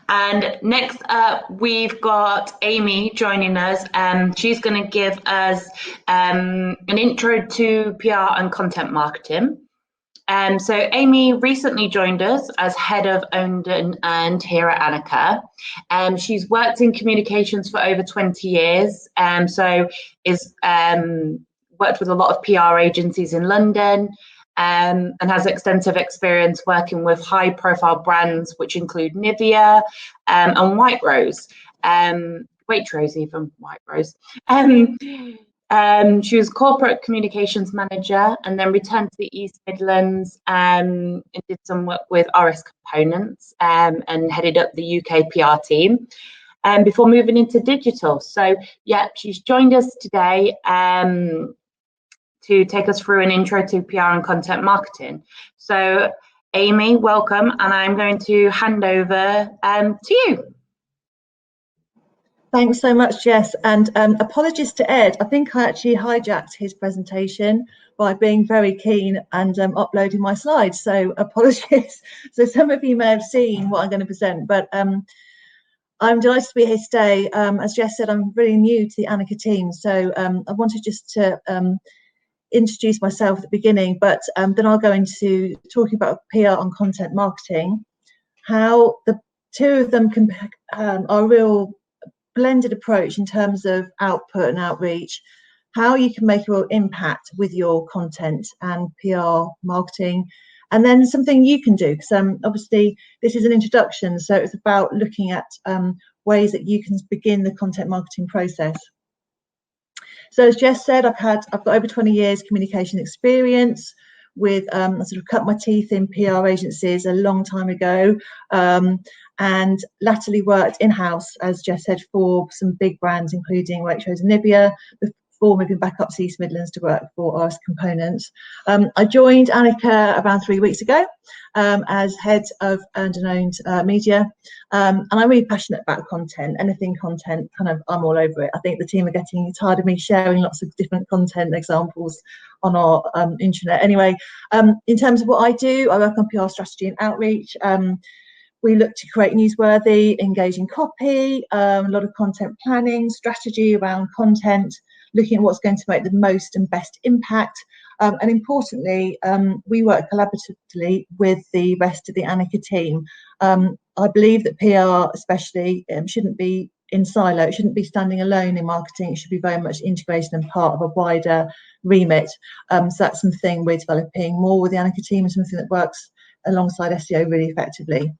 And next up, we've got Amy joining us. She's going to give us an intro to PR and content marketing. So Amy recently joined us as head of Owned and Earned here at Anicca. She's worked in communications for over 20 years. So is worked with a lot of PR agencies in London. And has extensive experience working with high-profile brands, which include Nivea and Waitrose. Waitrose, even Waitrose. She was corporate communications manager and then returned to the East Midlands and did some work with RS Components and headed up the UK PR team before moving into digital. So, yeah, she's joined us today to take us through an intro to PR and content marketing. So, Amy, welcome, and I'm going to hand over to you. Thanks so much, Jess, and apologies to Ed. I think I actually hijacked his presentation by being very keen and uploading my slides, so apologies. So some of you may have seen what I'm going to present, but I'm delighted to be here today. As Jess said, I'm really new to the Anicca team, so I wanted just to introduce myself at the beginning, but then I'll go into talking about PR and content marketing, how the two of them can are a real blended approach in terms of output and outreach, how you can make a real impact with your content and PR marketing, and then something you can do, because obviously this is an introduction, so it's about looking at ways that you can begin the content marketing process. So as Jess said, I've got over 20 years communication experience with I sort of cut my teeth in PR agencies a long time ago, and latterly worked in-house, as Jess said, for some big brands including Waitrose and Nivea, before moving back up to East Midlands to work for RS Components. I joined Anicca around 3 weeks ago as head of Earned and Owned Media, and I'm really passionate about content, anything content, kind of I'm all over it. I think the team are getting tired of me sharing lots of different content examples on our intranet. Anyway, in terms of what I do, I work on PR strategy and outreach. We look to create newsworthy, engaging copy, a lot of content planning, strategy around content, looking at what's going to make the most and best impact. And importantly, we work collaboratively with the rest of the Anicca team. I believe that PR especially shouldn't be in silo, it shouldn't be standing alone in marketing, it should be very much integrated and part of a wider remit. So that's something we're developing more with the Anicca team, and something that works alongside SEO really effectively.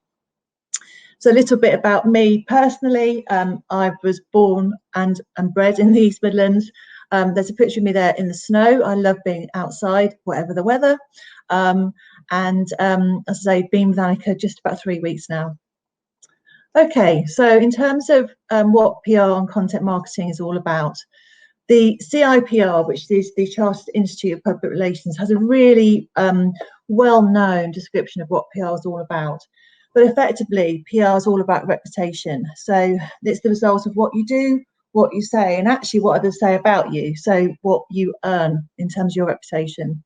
So a little bit about me personally. I was born and bred in the East Midlands. There's a picture of me there in the snow. I love being outside, whatever the weather. As I say, been with Anicca just about 3 weeks now. Okay, so in terms of what PR and content marketing is all about, the CIPR, which is the Chartered Institute of Public Relations, has a really well-known description of what PR is all about. But effectively, PR is all about reputation. So it's the result of what you do, what you say, and actually what others say about you. So what you earn in terms of your reputation.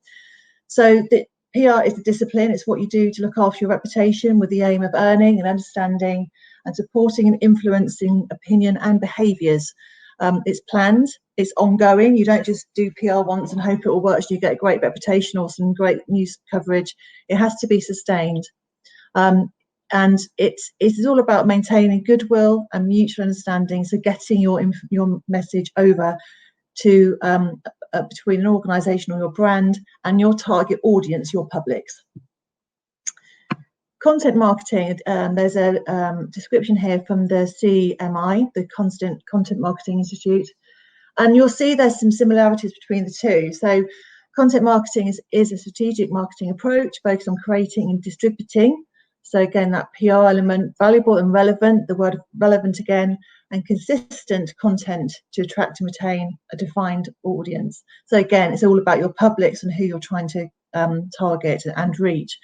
So the PR is the discipline. It's what you do to look after your reputation with the aim of earning and understanding and supporting and influencing opinion and behaviours. It's planned, it's ongoing. You don't just do PR once and hope it will work so you get a great reputation or some great news coverage. It has to be sustained. And it is all about maintaining goodwill and mutual understanding, so getting your message over to between an organisation or your brand and your target audience, your publics. Content marketing, there's a description here from the CMI, the Content Marketing Institute, and you'll see there's some similarities between the two. So content marketing is a strategic marketing approach focused on creating and distributing. So again, that PR element, valuable and relevant, the word relevant again, and consistent content to attract and retain a defined audience. So again, it's all about your publics and who you're trying to target and reach.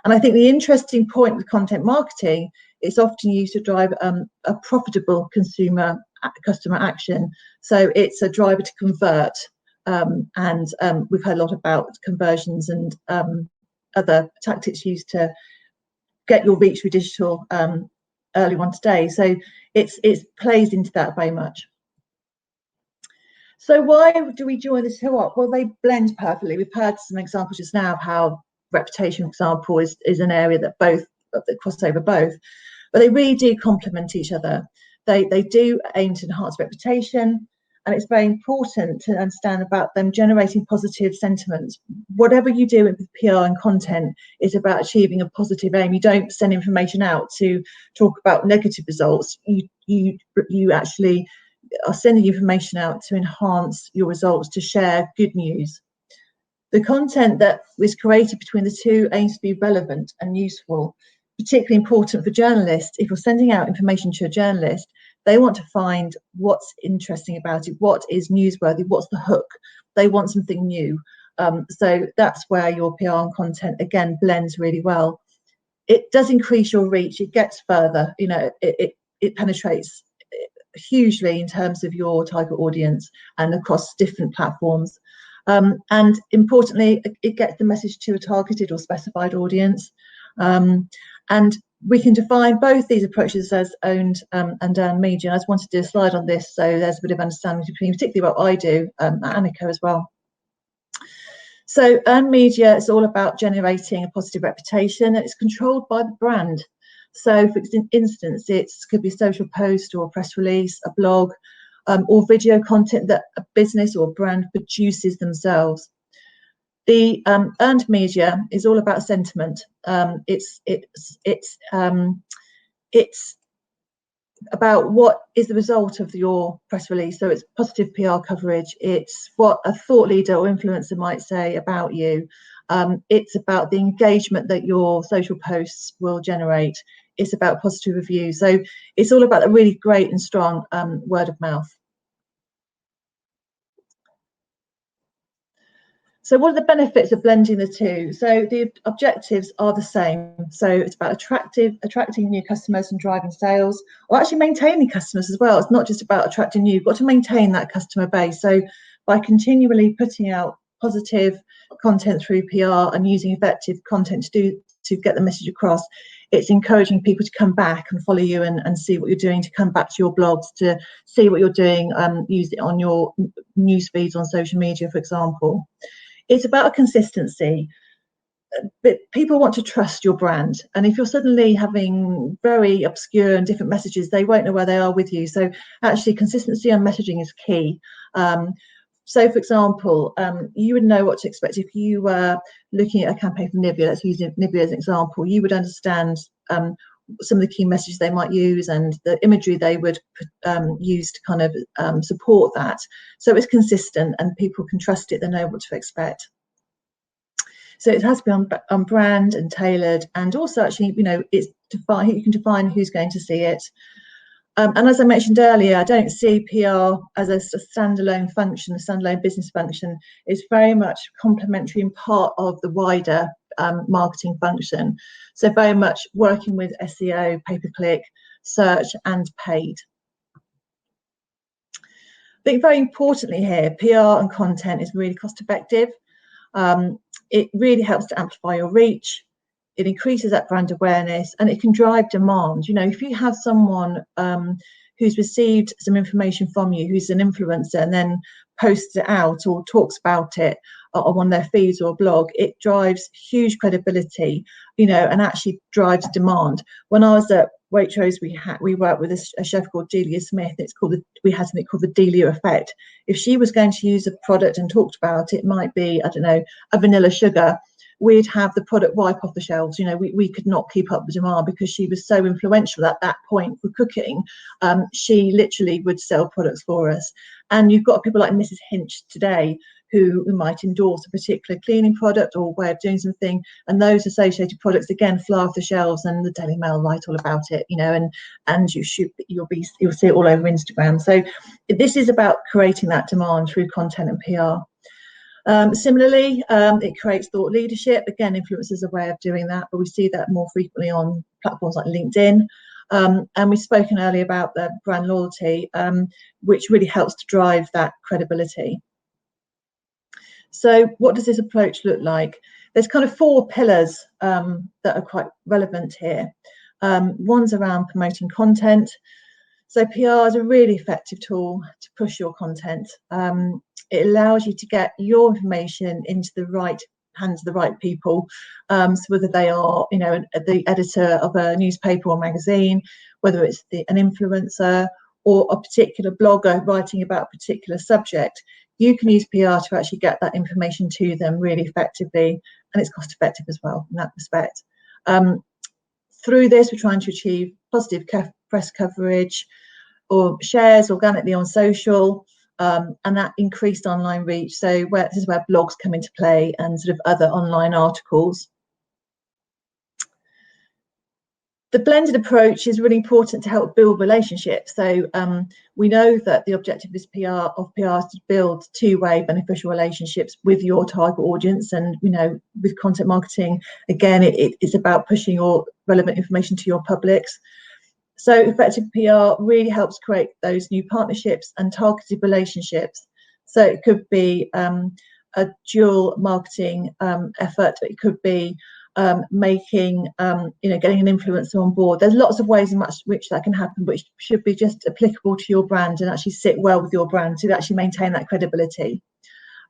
And I think the interesting point with content marketing, it's often used to drive a profitable customer action. So it's a driver to convert. And we've heard a lot about conversions and other tactics used to get your reach with digital earlier on today. So it plays into that very much. So why do we join this co-op? Well, they blend perfectly. We've heard some examples just now of how reputation, for example, is an area that cross over both, but they really do complement each other. They do aim to enhance reputation, and it's very important to understand about them generating positive sentiments. Whatever you do with PR and content is about achieving a positive aim. You don't send information out to talk about negative results. You actually are sending information out to enhance your results, to share good news. The content that is created between the two aims to be relevant and useful, particularly important for journalists. If you're sending out information to a journalist, they want to find what's interesting about it, what is newsworthy, what's the hook. They want something new. So that's where your PR and content, again, blends really well. It does increase your reach. It gets further. You know, it penetrates hugely in terms of your target audience and across different platforms. And importantly, it gets the message to a targeted or specified audience. And we can define both these approaches as owned and earned media. I just wanted to do a slide on this, so there's a bit of understanding between, particularly what I do at Anicca as well. So earned media is all about generating a positive reputation, and it's controlled by the brand. So for instance, it could be a social post or a press release, a blog, or video content that a business or brand produces themselves. The earned media is all about sentiment. It's about what is the result of your press release. So it's positive PR coverage. It's what a thought leader or influencer might say about you. It's about the engagement that your social posts will generate. It's about positive reviews. So it's all about a really great and strong word of mouth. So what are the benefits of blending the two? So the objectives are the same. So it's about attracting new customers and driving sales, or actually maintaining customers as well. It's not just about attracting new, you've got to maintain that customer base. So by continually putting out positive content through PR and using effective content to get the message across, it's encouraging people to come back and follow you and see what you're doing, to come back to your blogs, to see what you're doing, use it on your news feeds on social media, for example. It's about consistency, but people want to trust your brand. And if you're suddenly having very obscure and different messages, they won't know where they are with you. So actually consistency on messaging is key. So for example, you would know what to expect if you were looking at a campaign for Nivea. Let's use Nivea as an example. You would understand some of the key messages they might use and the imagery they would use to kind of support that. So it's consistent and people can trust it, they know what to expect. So it has to be on brand and tailored, and also actually, you know, it's defined, you can define who's going to see it. And as I mentioned earlier, I don't see PR as a standalone function, a standalone business function. It's very much complementary and part of the wider marketing function. So very much working with SEO, pay-per-click, search and paid. I think very importantly here, PR and content is really cost effective. It really helps to amplify your reach. It increases that brand awareness, and it can drive demand. You know, if you have someone who's received some information from you, who's an influencer, and then posts it out or talks about it on one of their feeds or a blog, it drives huge credibility, you know, and actually drives demand. When I was at Waitrose, we worked with a chef called Delia Smith. We had something called the Delia effect. If she was going to use a product and talked about it, might be, I don't know, a vanilla sugar, we'd have the product wipe off the shelves. You know, we could not keep up with demand because she was so influential at that point for cooking. She literally would sell products for us. And you've got people like Mrs. Hinch today who might endorse a particular cleaning product or way of doing something, and those associated products again fly off the shelves, and the Daily Mail write all about it, you know, and you'll see it all over Instagram. So this is about creating that demand through content and PR. Similarly, it creates thought leadership. Again, influencers are a way of doing that, but we see that more frequently on platforms like LinkedIn. And we've spoken earlier about the brand loyalty, which really helps to drive that credibility. So what does this approach look like? There's kind of 4 pillars that are quite relevant here. One's around promoting content. So PR is a really effective tool to push your content. It allows you to get your information into the right hands of the right people. So whether they are, the editor of a newspaper or magazine, whether it's an influencer or a particular blogger writing about a particular subject, you can use PR to actually get that information to them really effectively, and it's cost effective as well in that respect. Through this, we're trying to achieve positive press coverage or shares organically on social, and that increased online reach. So this is where blogs come into play and sort of other online articles. The blended approach is really important to help build relationships. So we know that the objective of PR is to build two-way beneficial relationships with your target audience. And, with content marketing, again, it's about pushing your relevant information to your publics. So effective PR really helps create those new partnerships and targeted relationships. So it could be a dual marketing effort. It could be getting an influencer on board. There's lots of ways in which that can happen, but it should be just applicable to your brand and actually sit well with your brand to actually maintain that credibility.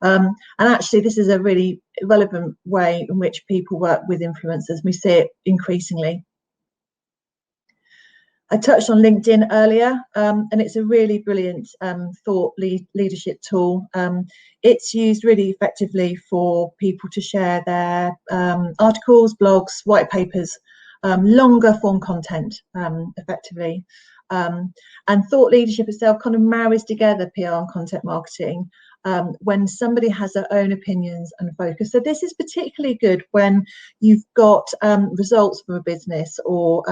And actually, this is a really relevant way in which people work with influencers. We see it increasingly. I touched on LinkedIn earlier, and it's a really brilliant thought leadership tool. It's used really effectively for people to share their articles, blogs, white papers, longer form content effectively. And thought leadership itself kind of marries together PR and content marketing when somebody has their own opinions and focus. So this is particularly good when you've got results from a business, or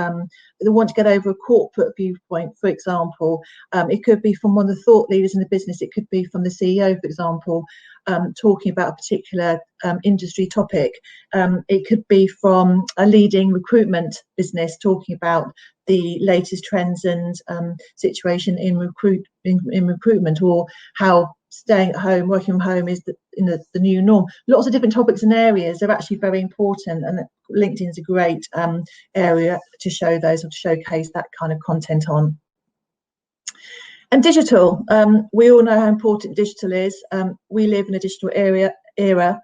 they want to get over a corporate viewpoint, for example. It could be from one of the thought leaders in the business. It could be from the CEO, for example, talking about a particular industry topic. It could be from a leading recruitment business talking about the latest trends and situation in recruitment, or how staying at home, working from home is the new norm. Lots of different topics and areas are actually very important, and LinkedIn is a great area to show those, or to showcase that kind of content on. And digital, we all know how important digital is. We live in a digital era,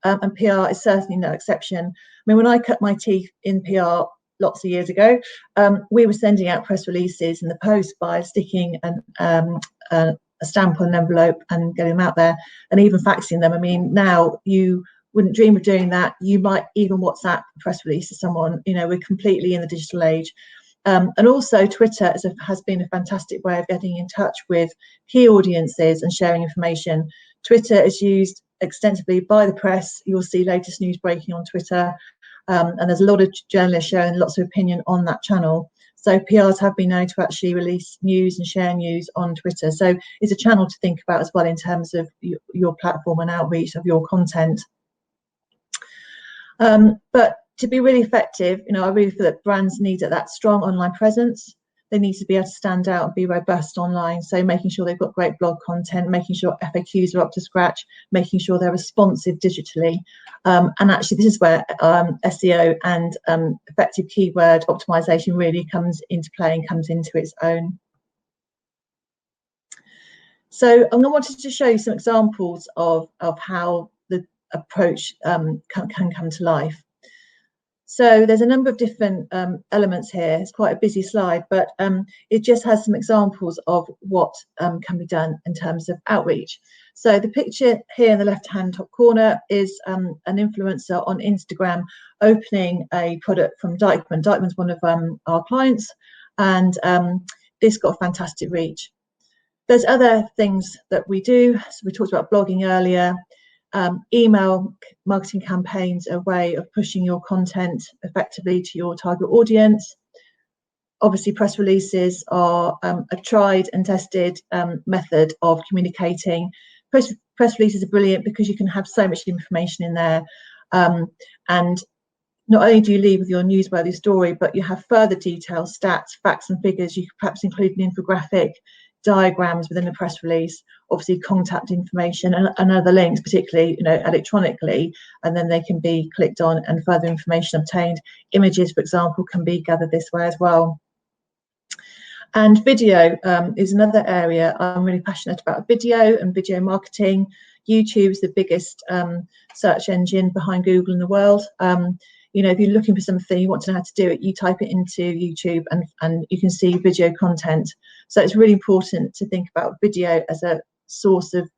and PR is certainly no exception. I mean, when I cut my teeth in PR lots of years ago, we were sending out press releases in the post by sticking a stamp on an envelope and getting them out there, and even faxing them. I mean, now you wouldn't dream of doing that. You might even WhatsApp a press release to someone. We're completely in the digital age. And also Twitter has been a fantastic way of getting in touch with key audiences and sharing information. Twitter is used extensively by the press. You'll see latest news breaking on Twitter, and there's a lot of journalists sharing lots of opinion on that channel. So PRs have been known to actually release news and share news on Twitter. So it's a channel to think about as well in terms of your platform and outreach of your content. But to be really effective, I really feel that brands need that strong online presence. They need to be able to stand out and be robust online. So making sure they've got great blog content, making sure FAQs are up to scratch, making sure they're responsive digitally. And actually, this is where SEO and effective keyword optimization really comes into play and comes into its own. So I wanted to show you some examples of how the approach can come to life. So there's a number of different elements here. It's quite a busy slide, but it just has some examples of what can be done in terms of outreach. So the picture here in the left-hand top corner is an influencer on Instagram opening a product from Deichmann. Deichmann's one of our clients, and this got fantastic reach. There's other things that we do. So we talked about blogging earlier. Email marketing campaigns are a way of pushing your content effectively to your target audience. Obviously, press releases are a tried and tested method of communicating. Press releases are brilliant because you can have so much information in there, and not only do you leave with your newsworthy story, but you have further details, stats, facts and figures. You could perhaps include an infographic. diagrams within the press release, obviously contact information and other links, particularly electronically, and then they can be clicked on and further information obtained. Images, for example, can be gathered this way as well. And video is another area I'm really passionate about. Video and video marketing. YouTube is the biggest search engine behind Google in the world. If you're looking for something, you want to know how to do it, you type it into YouTube and you can see video content. So it's really important to think about video as a source of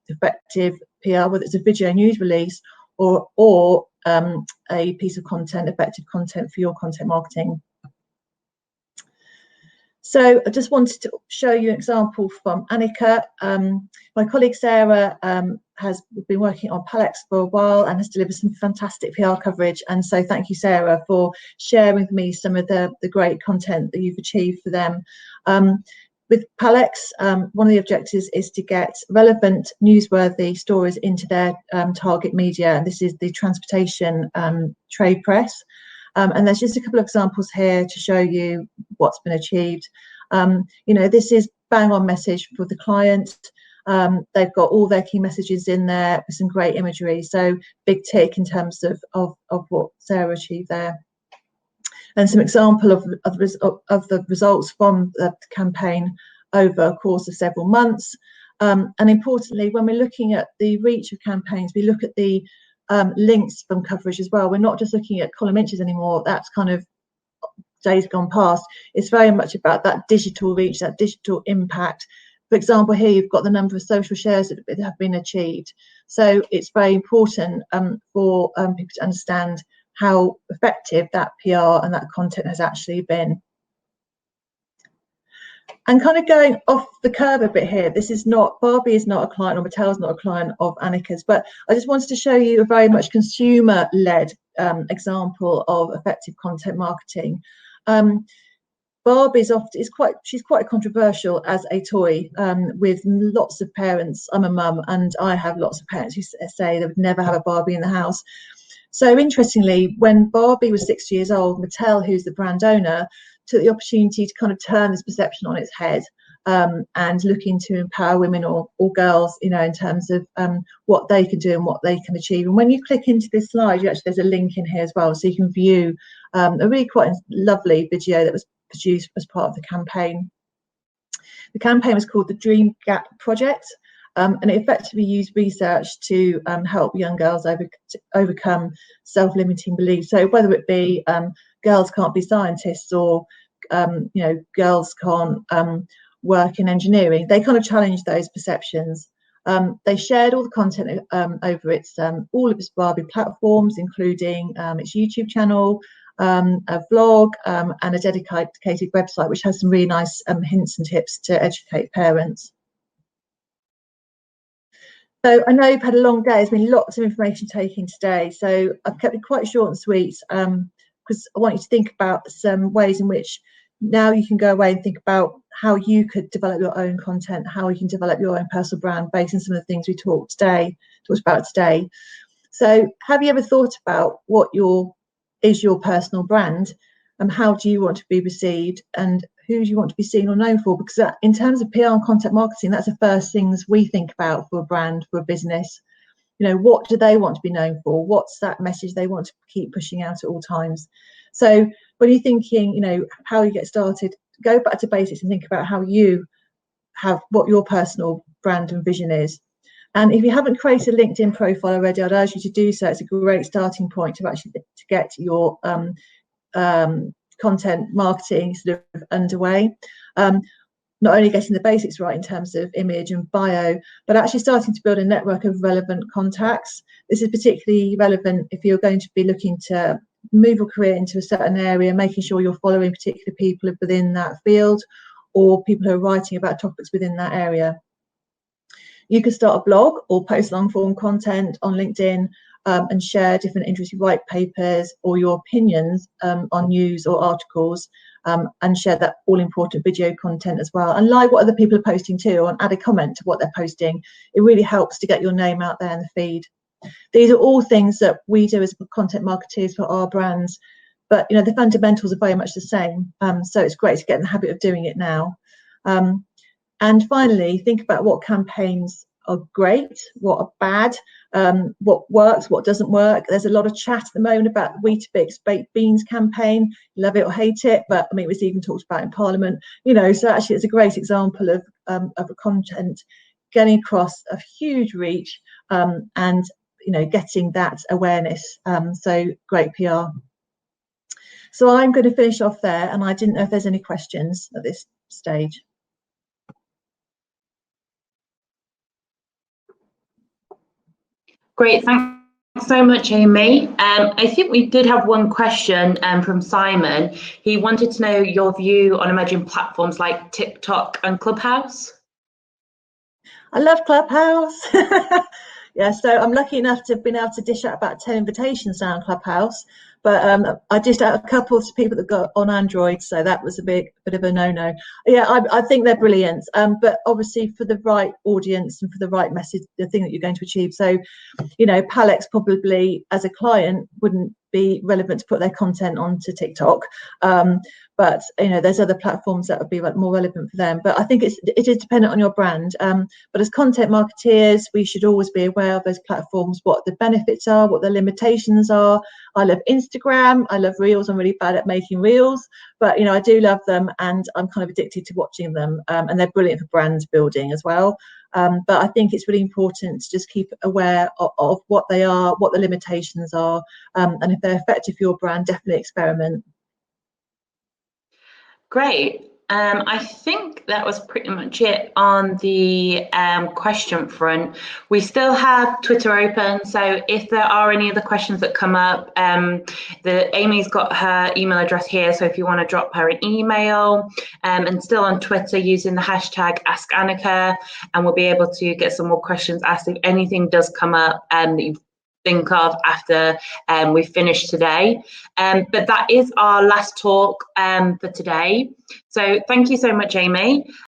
effective PR, whether it's a video news release or a piece of content, effective content for your content marketing. So I just wanted to show you an example from Anicca. My colleague Sarah has been working on Palex for a while and has delivered some fantastic PR coverage. And so thank you, Sarah, for sharing with me some of the great content that you've achieved for them. With Palex, one of the objectives is to get relevant, newsworthy stories into their target media. And this is the transportation trade press. And there's just a couple of examples here to show you what's been achieved. This is bang on message for the client. They've got all their key messages in there with some great imagery. So big tick in terms of what Sarah achieved there. And some example of the results from the campaign over a course of several months. And importantly, when we're looking at the reach of campaigns, we look at the links from coverage as well. We're not just looking at column inches anymore. That's kind of days gone past. It's very much about that digital reach, that digital impact. For example, here you've got the number of social shares that have been achieved. So it's very important for people to understand how effective that PR and that content has actually been. And kind of going off the curve a bit here, Barbie is not a client, or Mattel's not a client of Anicca's, but I just wanted to show you a very much consumer-led example of effective content marketing. Barbie's she's quite controversial as a toy with lots of parents. I'm a mum and I have lots of parents who say they would never have a Barbie in the house. So interestingly, when Barbie was 6 years old, Mattel, who's the brand owner, took the opportunity to kind of turn this perception on its head and looking to empower women or girls, in terms of what they can do and what they can achieve. And when you click into this slide, there's a link in here as well, so you can view a really quite lovely video that was produced as part of the campaign. The campaign was called the Dream Gap Project, and it effectively used research to help young girls overcome self-limiting beliefs. So whether it be girls can't be scientists or girls can't work in engineering, they kind of challenged those perceptions. They shared all the content over all of its Barbie platforms, including its YouTube channel, a vlog, and a dedicated website, which has some really nice hints and tips to educate parents. So I know you've had a long day. There's been lots of information taken today, so I've kept it quite short and sweet because I want you to think about some ways in which now you can go away and think about how you could develop your own content, how you can develop your own personal brand based on some of the things we talked about today. So have you ever thought about what is your personal brand, and how do you want to be received, and who do you want to be seen or known for? Because in terms of PR and content marketing, that's the first things we think about for a brand, for a business. What do they want to be known for? What's that message they want to keep pushing out at all times? So when you're thinking, how you get started, go back to basics and think about what your personal brand and vision is. And if you haven't created a LinkedIn profile already, I'd urge you to do so. It's a great starting point to get your content marketing sort of underway. Not only getting the basics right in terms of image and bio, but actually starting to build a network of relevant contacts. This is particularly relevant if you're going to be looking to move your career into a certain area, making sure you're following particular people within that field or people who are writing about topics within that area. You could start a blog or post long form content on LinkedIn and share different interesting white papers or your opinions on news or articles, and share that all important video content as well. And like what other people are posting too, and add a comment to what they're posting. It really helps to get your name out there in the feed. These are all things that we do as content marketers for our brands, but the fundamentals are very much the same. So it's great to get in the habit of doing it now. And finally, think about what campaigns are great, what are bad, what works, what doesn't work. There's a lot of chat at the moment about Weetabix baked beans campaign, love it or hate it, but I mean, it was even talked about in Parliament, you know, so actually it's a great example of a content getting across a huge reach, and, you know, getting that awareness. So great PR. So I'm going to finish off there, and I didn't know if there's any questions at this stage. Great, thanks so much, Amy. I think we did have one question from Simon. He wanted to know your view on emerging platforms like TikTok and Clubhouse. I love Clubhouse. Yeah, so I'm lucky enough to have been able to dish out about 10 invitations now on Clubhouse, but I dished out a couple to people that got on Android, so that was a bit of a no-no. Yeah, I think they're brilliant, but obviously for the right audience and for the right message, the thing that you're going to achieve. So, you know, Palex probably as a client wouldn't be relevant to put their content onto TikTok, but you know, there's other platforms that would be more relevant for them. But I think it is dependent on your brand. But as content marketeers, we should always be aware of those platforms, what the benefits are, what the limitations are. I love Instagram, I love Reels. I'm really bad at making Reels, but you know, I do love them, and I'm kind of addicted to watching them, and they're brilliant for brand building as well. But I think it's really important to just keep aware of what they are, what the limitations are, and if they're effective for your brand, definitely experiment. Great. I think that was pretty much it on the question front. We still have Twitter open, so if there are any other questions that come up, Amy's got her email address here, so if you want to drop her an email, and still on Twitter using the hashtag #AskAnicca, and we'll be able to get some more questions asked if anything does come up that you think of after we finish today. But that is our last talk for today. So thank you so much, Amy.